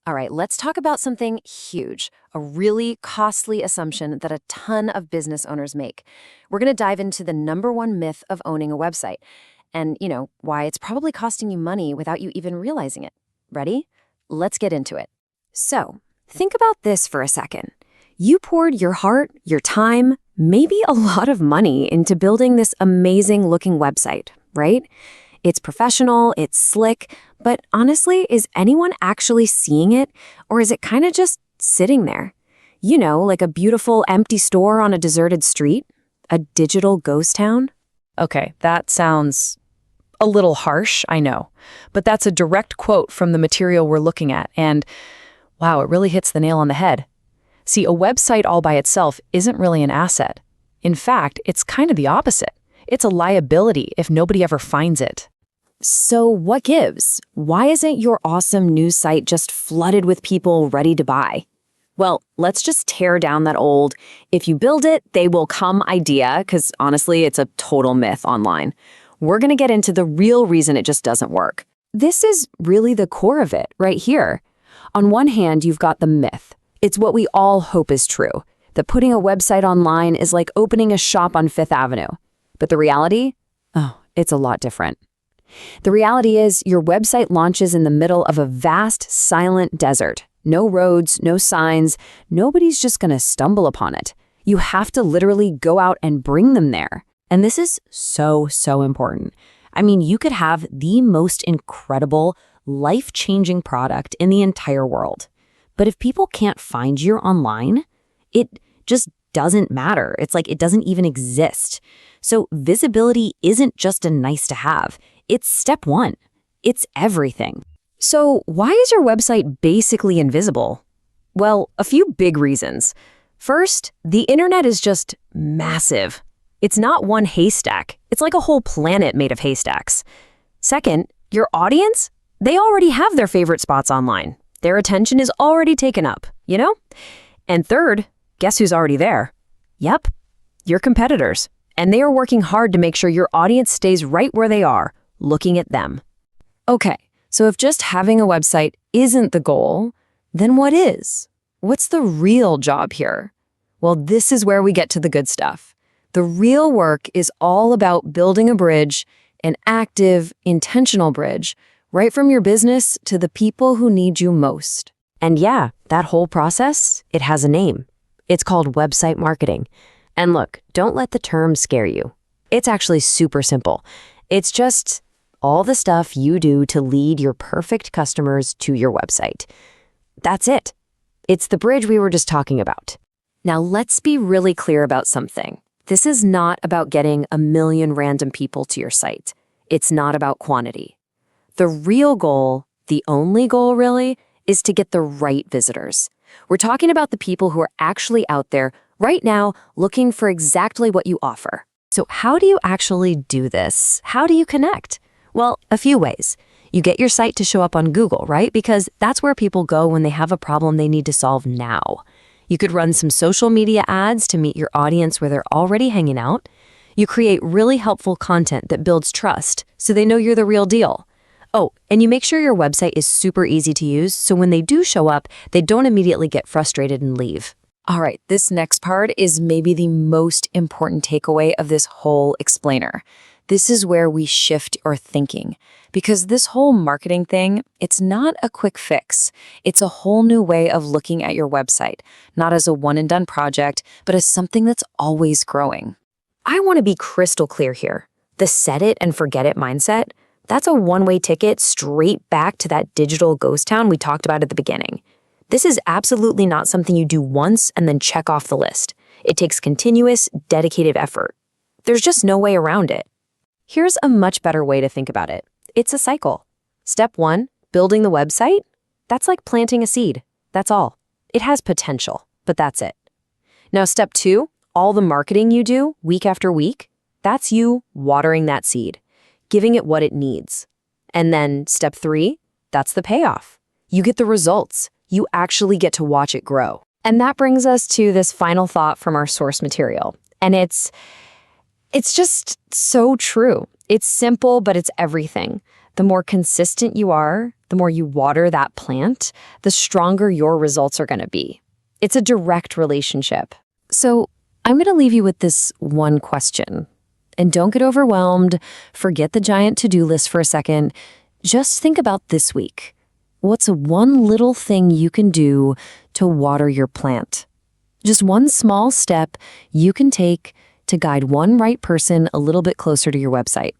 All right, let's talk about something huge, a really costly assumption that a ton of business owners make. We're going to dive into the number one myth of owning a website and, why it's probably costing you money without you even realizing it. Ready? Let's get into it. So, think about this for a second. You poured your heart, your time, maybe a lot of money into building this amazing looking website, right? It's professional, it's slick, but honestly, is anyone actually seeing it? Or is it kind of just sitting there? Like a beautiful empty store on a deserted street? A digital ghost town? Okay, that sounds a little harsh, I know. But that's a direct quote from the material we're looking at, and wow, it really hits the nail on the head. See, a website all by itself isn't really an asset. In fact, it's kind of the opposite. It's a liability if nobody ever finds it. So what gives? Why isn't your awesome news site just flooded with people ready to buy? Well, let's just tear down that old, if you build it, they will come idea, because honestly, it's a total myth online. We're going to get into the real reason it just doesn't work. This is really the core of it, right here. On one hand, you've got the myth. It's what we all hope is true, that putting a website online is like opening a shop on Fifth Avenue. But the reality? Oh, it's a lot different. The reality is your website launches in the middle of a vast, silent desert. No roads, no signs. Nobody's just going to stumble upon it. You have to literally go out and bring them there. And this is so important. I mean, you could have the most incredible, life-changing product in the entire world. But if people can't find you online, it just doesn't matter. It's like it doesn't even exist. So visibility isn't just a nice to have. It's step one. It's everything. So why is your website basically invisible? Well, a few big reasons. First, the internet is just massive. It's not one haystack. It's like a whole planet made of haystacks. Second, your audience? They already have their favorite spots online. Their attention is already taken up, And third, guess who's already there? Yep, your competitors. And they are working hard to make sure your audience stays right where they are, looking at them. Okay, so if just having a website isn't the goal, then what is? What's the real job here? Well, this is where we get to the good stuff. The real work is all about building a bridge, an active, intentional bridge, right from your business to the people who need you most. And yeah, that whole process, it has a name. It's called website marketing. And look, don't let the term scare you. It's actually super simple. It's just all the stuff you do to lead your perfect customers to your website. That's it. It's the bridge we were just talking about. Now let's be really clear about something. This is not about getting a million random people to your site. It's not about quantity. The real goal, the only goal really, is to get the right visitors. We're talking about the people who are actually out there right now looking for exactly what you offer. So how do you actually do this? How do you connect? Well, a few ways. You get your site to show up on Google, right? Because that's where people go when they have a problem they need to solve now. You could run some social media ads to meet your audience where they're already hanging out. You create really helpful content that builds trust so they know you're the real deal. Oh, and you make sure your website is super easy to use so when they do show up, they don't immediately get frustrated and leave. All right, this next part is maybe the most important takeaway of this whole explainer. This is where we shift our thinking, because this whole marketing thing, it's not a quick fix. It's a whole new way of looking at your website, not as a one-and-done project, but as something that's always growing. I want to be crystal clear here. The set it and forget it mindset, that's a one-way ticket straight back to that digital ghost town we talked about at the beginning. This is absolutely not something you do once and then check off the list. It takes continuous, dedicated effort. There's just no way around it. Here's a much better way to think about it. It's a cycle. Step 1, building the website. That's like planting a seed. That's all. It has potential, but that's it. Now, step 2, all the marketing you do week after week, that's you watering that seed, giving it what it needs. And then step 3, that's the payoff. You get the results. You actually get to watch it grow. And that brings us to this final thought from our source material. And it's just so true. It's simple, but it's everything. The more consistent you are, the more you water that plant, the stronger your results are going to be. It's a direct relationship. So I'm going to leave you with this one question. And don't get overwhelmed. Forget the giant to-do list for a second. Just think about this week. What's one little thing you can do to water your plant? Just one small step you can take to guide one right person a little bit closer to your website.